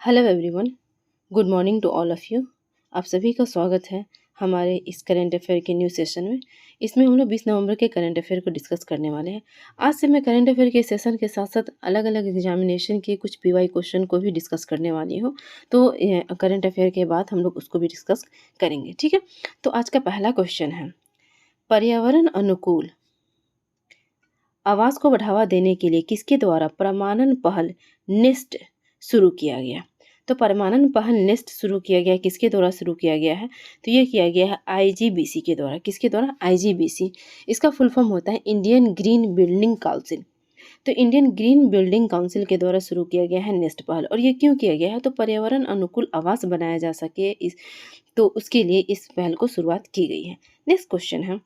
Hello everyone, good morning to all of you. आप सभी का स्वागत है हमारे इस करंट अफेयर के न्यू सेशन में। इसमें हम लोग 20 नवंबर के करंट अफेयर को डिस्कस करने वाले हैं। आज से मैं करंट अफेयर के सेशन के साथ साथ अलग अलग एग्जामिनेशन के कुछ पीवाई क्वेश्चन को भी डिस्कस करने वाली हूँ। तो करंट अफेयर के बाद हम लोग उसको भी डिस्कस करेंगे, ठीक है। तो आज का पहला क्वेश्चन है, पर्यावरण अनुकूल आवास को बढ़ावा देने के लिए किसके द्वारा प्रमाणन पहल नेस्ट शुरू किया गया। तो प्रमाणन पहल नेस्ट शुरू किया गया, किसके द्वारा शुरू किया गया है? तो ये किया गया है आईजीबीसी के द्वारा। किसके द्वारा? आईजीबीसी। इसका फुल फॉर्म होता है इंडियन ग्रीन बिल्डिंग काउंसिल। तो इंडियन ग्रीन बिल्डिंग काउंसिल के द्वारा शुरू किया गया है नेस्ट पहल। और ये क्यों किया गया है? तो पर्यावरण अनुकूल आवास बनाया जा सके तो उसके लिए इस पहल को शुरुआत की गई है। नेक्स्ट क्वेश्चन है,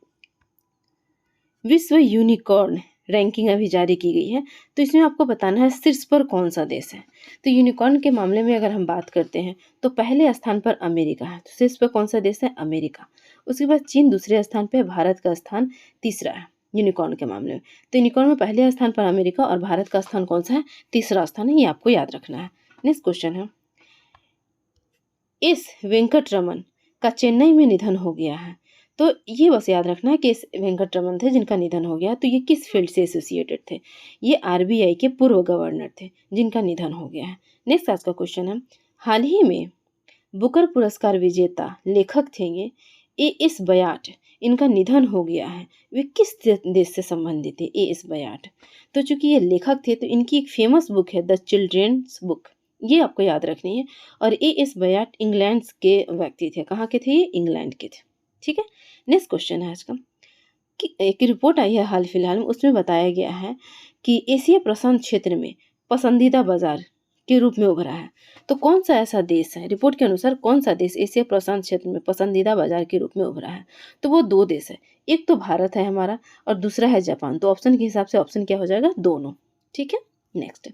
विश्व यूनिकॉर्न रैंकिंग अभी जारी की गई है, तो इसमें आपको बताना है शीर्ष पर कौन सा देश है। तो यूनिकॉर्न के मामले में अगर हम बात करते हैं तो पहले स्थान पर अमेरिका है। तो शीर्ष पर कौन सा देश है? अमेरिका। उसके बाद चीन दूसरे स्थान पर, भारत का स्थान तीसरा है यूनिकॉर्न के मामले में। तो यूनिकॉर्न में पहले स्थान पर अमेरिका और भारत का स्थान कौन सा है? तीसरा स्थान है। ये आपको याद रखना है। नेक्स्ट क्वेश्चन है, एस वेंकटरमन का चेन्नई में निधन हो गया है। तो ये बस याद रखना है कि एस वेंकटरमन थे जिनका निधन हो गया। तो ये किस फील्ड से एसोसिएटेड थे? ये आरबीआई के पूर्व गवर्नर थे जिनका निधन हो गया है। नेक्स्ट आज का क्वेश्चन है, हाल ही में बुकर पुरस्कार विजेता लेखक थे ये ए एस बयाट, इनका निधन हो गया है। वे किस देश से संबंधित थे? A S Byatt. तो चूंकि ये लेखक थे तो इनकी एक फेमस बुक है द चिल्ड्रेन्स बुक, ये आपको याद रखनी है। और ए एस बयाट इंग्लैंड के व्यक्ति थे। कहाँ के थे ये? इंग्लैंड के थे, ठीक है। नेक्स्ट क्वेश्चन है आज का, कि एक रिपोर्ट आई है हाल फिलहाल में, उसमें बताया गया है कि एशिया प्रशांत क्षेत्र में पसंदीदा बाजार के रूप में उभरा है। तो कौन सा ऐसा देश है, रिपोर्ट के अनुसार कौन सा देश एशिया प्रशांत क्षेत्र में पसंदीदा बाजार के रूप में उभरा है? तो वो दो देश है, एक तो भारत है हमारा और दूसरा है जापान। तो ऑप्शन के हिसाब से ऑप्शन क्या हो जाएगा? दोनों, ठीक है। नेक्स्ट,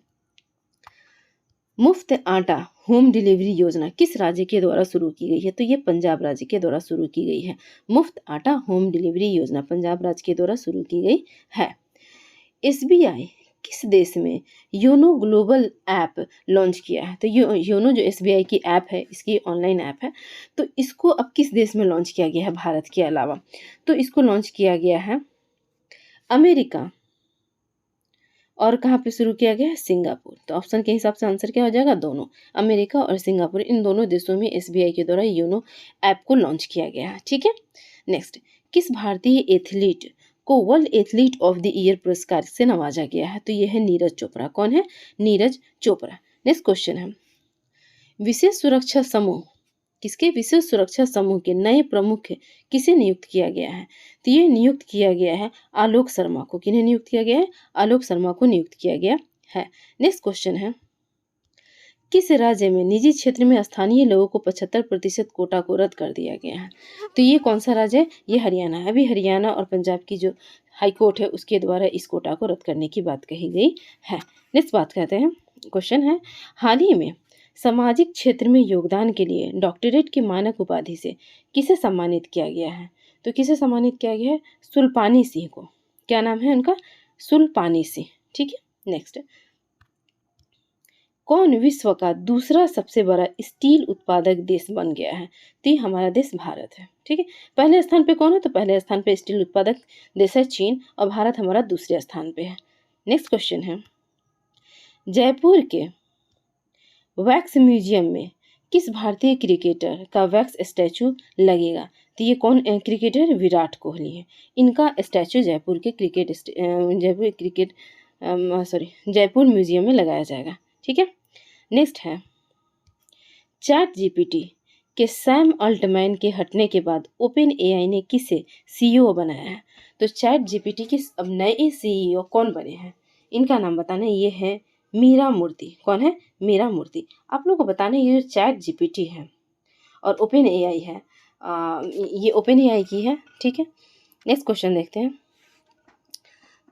मुफ्त आटा होम डिलीवरी योजना किस राज्य के द्वारा शुरू की गई है? तो ये पंजाब राज्य के द्वारा शुरू की गई है। मुफ्त आटा होम डिलीवरी योजना पंजाब राज्य के द्वारा शुरू की गई है। एसबीआई किस देश में योनो ग्लोबल ऐप लॉन्च किया है? तो योनो जो एसबीआई की ऐप है, इसकी ऑनलाइन ऐप है, तो इसको अब किस देश में लॉन्च किया गया है भारत के अलावा? तो इसको लॉन्च किया गया है अमेरिका। और कहाँ पे शुरू किया गया है? सिंगापुर। तो ऑप्शन के हिसाब से आंसर क्या हो जाएगा? दोनों, अमेरिका और सिंगापुर, इन दोनों देशों में एसबीआई के द्वारा योनो ऐप को लॉन्च किया गया है, ठीक है। नेक्स्ट, किस भारतीय एथलीट को world athlete of the year पुरस्कार से नवाजा गया है? तो यह है नीरज चोपड़ा। कौन है? नीरज चोपड़ा। नेक्स्ट क्वेश्चन है, विशेष सुरक्षा समूह किसके? विशेष सुरक्षा समूह के नए प्रमुख किसे नियुक्त किया गया है? तो ये नियुक्त किया गया है आलोक शर्मा को। किन्हें नियुक्त किया गया है? आलोक शर्मा को नियुक्त किया गया है। नेक्स्ट क्वेश्चन है, किस राज्य में निजी क्षेत्र में स्थानीय लोगों को 75% कोटा को रद्द कर दिया गया है? तो ये कौन सा राज्य है? ये हरियाणा है। अभी हरियाणा और पंजाब की जो हाई कोर्ट है उसके द्वारा इस कोटा को रद्द करने की बात कही गई है। नेक्स्ट बात करते हैं, क्वेश्चन है, हाल ही में सामाजिक क्षेत्र में योगदान के लिए डॉक्टरेट की मानक उपाधि से किसे सम्मानित किया गया है? तो किसे सम्मानित किया गया है? सुल्पानी सिंह को। क्या नाम है उनका? सुल्पानी सिंह, ठीक है। नेक्स्ट, कौन विश्व का दूसरा सबसे बड़ा स्टील उत्पादक देश बन गया है? तो ये हमारा देश भारत है, ठीक है। पहले स्थान पे कौन है? तो पहले स्थान पे स्टील उत्पादक देश है चीन और भारत हमारा दूसरे स्थान पे है। नेक्स्ट क्वेश्चन है, जयपुर के वैक्स म्यूजियम में किस भारतीय क्रिकेटर का वैक्स स्टैचू लगेगा? तो ये कौन क्रिकेटर? विराट कोहली है। इनका स्टैचू जयपुर जयपुर म्यूजियम में लगाया जाएगा, ठीक है। नेक्स्ट है, चैट जीपीटी के सैम अल्टमैन के हटने के बाद ओपन एआई ने किसे सीईओ बनाया है? तो चैट जीपीटी के अब नए सीईओ कौन बने हैं? इनका नाम बताना, ये है मीरा मूर्ति। कौन है? मीरा मूर्ति। आप लोगों को बताना, ये जो चैट जीपीटी है और ओपन एआई है, ये ओपन एआई की है, ठीक है। नेक्स्ट क्वेश्चन देखते हैं।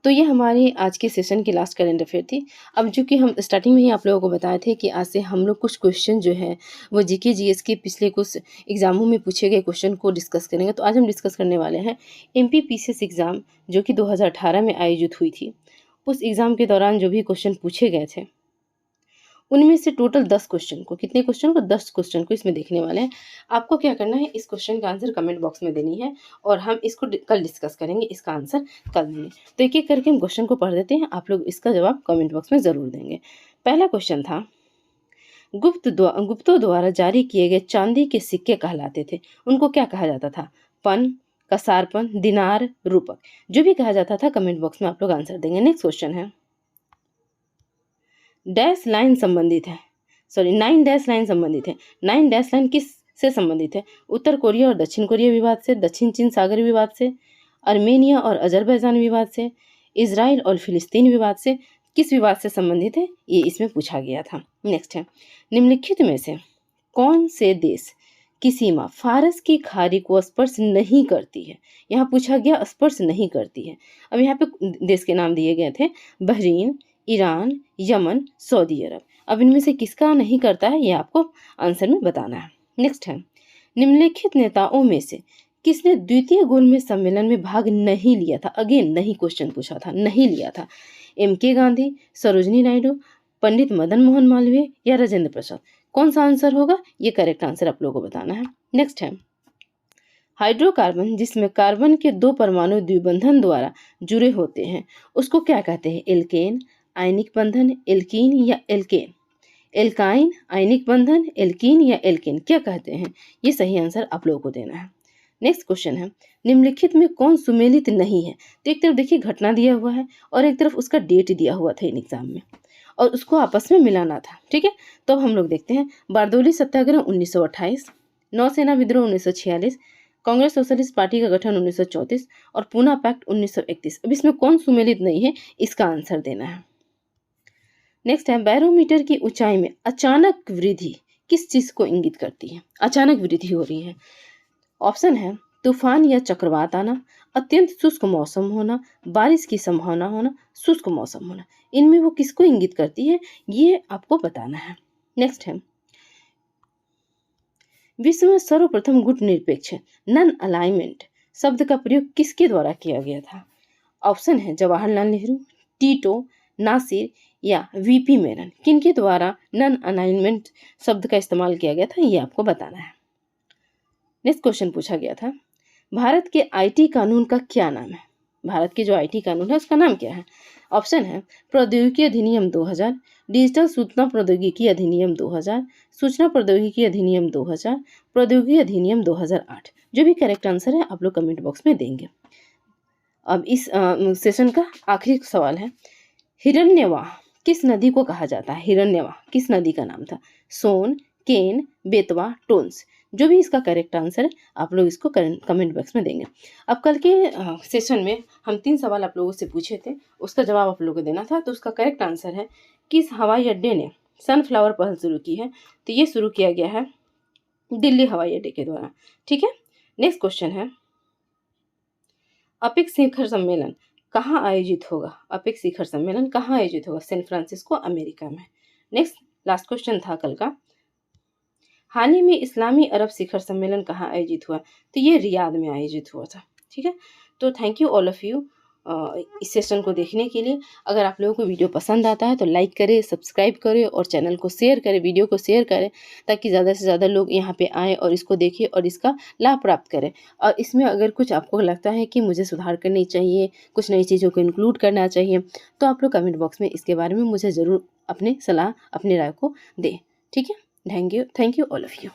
तो ये हमारी आज के सेशन की लास्ट करंट अफेयर थी। अब जो कि हम स्टार्टिंग में ही आप लोगों को बताए थे कि आज से हम लोग कुछ क्वेश्चन जो है वो जीके जीएस के पिछले कुछ एग्जामों में पूछे गए क्वेश्चन को डिस्कस करेंगे। तो आज हम डिस्कस करने वाले हैं एमपीपीसीएस एग्ज़ाम जो कि 2018 में आयोजित हुई थी। उस एग्ज़ाम के दौरान जो भी क्वेश्चन पूछे गए थे उनमें से टोटल 10 क्वेश्चन को, कितने क्वेश्चन को, 10 क्वेश्चन को इसमें देखने वाले हैं। आपको क्या करना है, इस क्वेश्चन का आंसर कमेंट बॉक्स में देनी है और हम इसको कल डिस्कस करेंगे, इसका आंसर कल देंगे। तो एक एक करके हम क्वेश्चन को पढ़ देते हैं, आप लोग इसका जवाब कमेंट बॉक्स में ज़रूर देंगे। पहला क्वेश्चन था, गुप्तों द्वारा जारी किए गए चांदी के सिक्के कहलाते थे, उनको क्या कहा जाता था? पन, कसारपन, दिनार, रूपक। जो भी कहा जाता था कमेंट बॉक्स में आप लोग आंसर देंगे। नेक्स्ट क्वेश्चन है, डैश लाइन संबंधित है, सॉरी 9 डैश लाइन संबंधित है। 9 डैश लाइन किस से संबंधित है? उत्तर कोरिया और दक्षिण कोरिया विवाद से, दक्षिण चीन सागर विवाद से, अर्मेनिया और अजरबैजान विवाद से, इजराइल और फिलिस्तीन विवाद से, किस विवाद से संबंधित है, ये इसमें पूछा गया था। नेक्स्ट है, निम्नलिखित में से कौन से देश की सीमा फारस की खाड़ी को स्पर्श नहीं करती है? यहाँ पूछा गया स्पर्श नहीं करती है। अब यहाँ पे देश के नाम दिए गए थे, बहरीन, ईरान, यमन, सऊदी अरब। अब इनमें से किसका नहीं करता है, ये आपको आंसर में बताना है। नेक्स्ट है, निम्नलिखित नेताओं में से किसने द्वितीय गोलमेज सम्मेलन में भाग नहीं लिया था? अगेन नहीं क्वेश्चन पूछा था, नहीं लिया था। MK गांधी, सरोजनी नायडू, पंडित मदन मोहन मालवीय या राजेंद्र प्रसाद? कौन सा आंसर होगा, ये करेक्ट आंसर आप लोगों को बताना है। नेक्स्ट है, हाइड्रोकार्बन जिसमें कार्बन के 2 परमाणु द्विबंधन द्वारा जुड़े होते हैं, उसको क्या कहते हैं? एल्केन, आयनिक बंधन, एल्कीन या एल्केन? एल्काइन, आयनिक बंधन, एल्कीन या एल्केन, क्या कहते हैं? ये सही आंसर आप लोगों को देना है। नेक्स्ट क्वेश्चन है, निम्नलिखित में कौन सुमेलित नहीं है? तो एक तरफ देखिए घटना दिया हुआ है और एक तरफ उसका डेट दिया हुआ था इन एग्जाम में, और उसको आपस में मिलाना था। ठीक है, तो अब हम लोग देखते हैं, बारदोली सत्याग्रह 1928, नौसेना विद्रोह 1946, कांग्रेस सोशलिस्ट पार्टी का गठन 1934 और पूना पैक्ट 1931। अब इसमें कौन सुमेलित नहीं है, इसका आंसर देना है। नेक्स्ट है, बैरोमीटर की ऊंचाई में अचानक वृद्धि किस चीज को इंगित करती है? अचानक वृद्धि हो रही है। ऑप्शन है, तूफान या चक्रवात आना, अत्यंत शुष्क मौसम होना, बारिश की संभावना होना, शुष्क मौसम होना। इनमें वो किसको इंगित करती है, ये आपको बताना है। नेक्स्ट है, विश्व में सर्वप्रथम गुट निरपेक्ष नॉन अलाइनमेंट शब्द का प्रयोग किसके द्वारा किया गया था? ऑप्शन है, जवाहरलाल नेहरू, टीटो, नासिर या VP मेनन। किनके द्वारा नॉन अलाइनमेंट शब्द का इस्तेमाल किया गया था, ये आपको बताना है। नेक्स्ट क्वेश्चन पूछा गया था, भारत के IT कानून का क्या नाम है? भारत के जो IT कानून है उसका नाम क्या है? ऑप्शन है, प्रौद्योगिकी अधिनियम 2000, डिजिटल सूचना प्रौद्योगिकी अधिनियम 2000, सूचना प्रौद्योगिकी अधिनियम 2000, प्रौद्योगिकी अधिनियम 2008। जो भी करेक्ट आंसर है आप लोग कमेंट बॉक्स में देंगे। अब इस सेशन का आखिरी सवाल है, हिरण्यवाह किस नदी को कहा जाता है? हिरण्यवाह किस नदी का नाम था? सोन, केन, बेतवा, टोन्स। जो भी इसका करेक्ट आंसर है आप लोग इसको कमेंट बॉक्स में देंगे। अब कल के सेशन में हम 3 सवाल आप लोगों से पूछे थे, उसका जवाब आप लोगों को देना था। तो उसका करेक्ट आंसर है, किस हवाई अड्डे ने सनफ्लावर पहल शुरू की है? तो ये शुरू किया गया है दिल्ली हवाई अड्डे के द्वारा। ठीक है, नेक्स्ट क्वेश्चन है, अपेक्स शिखर सम्मेलन कहाँ आयोजित होगा? अपेक्स शिखर सम्मेलन कहाँ आयोजित होगा? सैन फ्रांसिस्को, अमेरिका में। नेक्स्ट लास्ट क्वेश्चन था कल का, हाल ही में इस्लामी अरब शिखर सम्मेलन कहाँ आयोजित हुआ? तो ये रियाद में आयोजित हुआ था। ठीक है, तो thank you all of you इस सेशन को देखने के लिए। अगर आप लोगों को वीडियो पसंद आता है तो लाइक करें, सब्सक्राइब करें और चैनल को शेयर करें, वीडियो को शेयर करें, ताकि ज़्यादा से ज़्यादा लोग यहाँ पे आएँ और इसको देखें और इसका लाभ प्राप्त करें। और इसमें अगर कुछ आपको लगता है कि मुझे सुधार करनी चाहिए, कुछ नई चीज़ों को इंक्लूड करना चाहिए, तो आप लोग कमेंट बॉक्स में इसके बारे में मुझे ज़रूर अपनी सलाह, अपनी राय को दें। ठीक है, thank you all of you.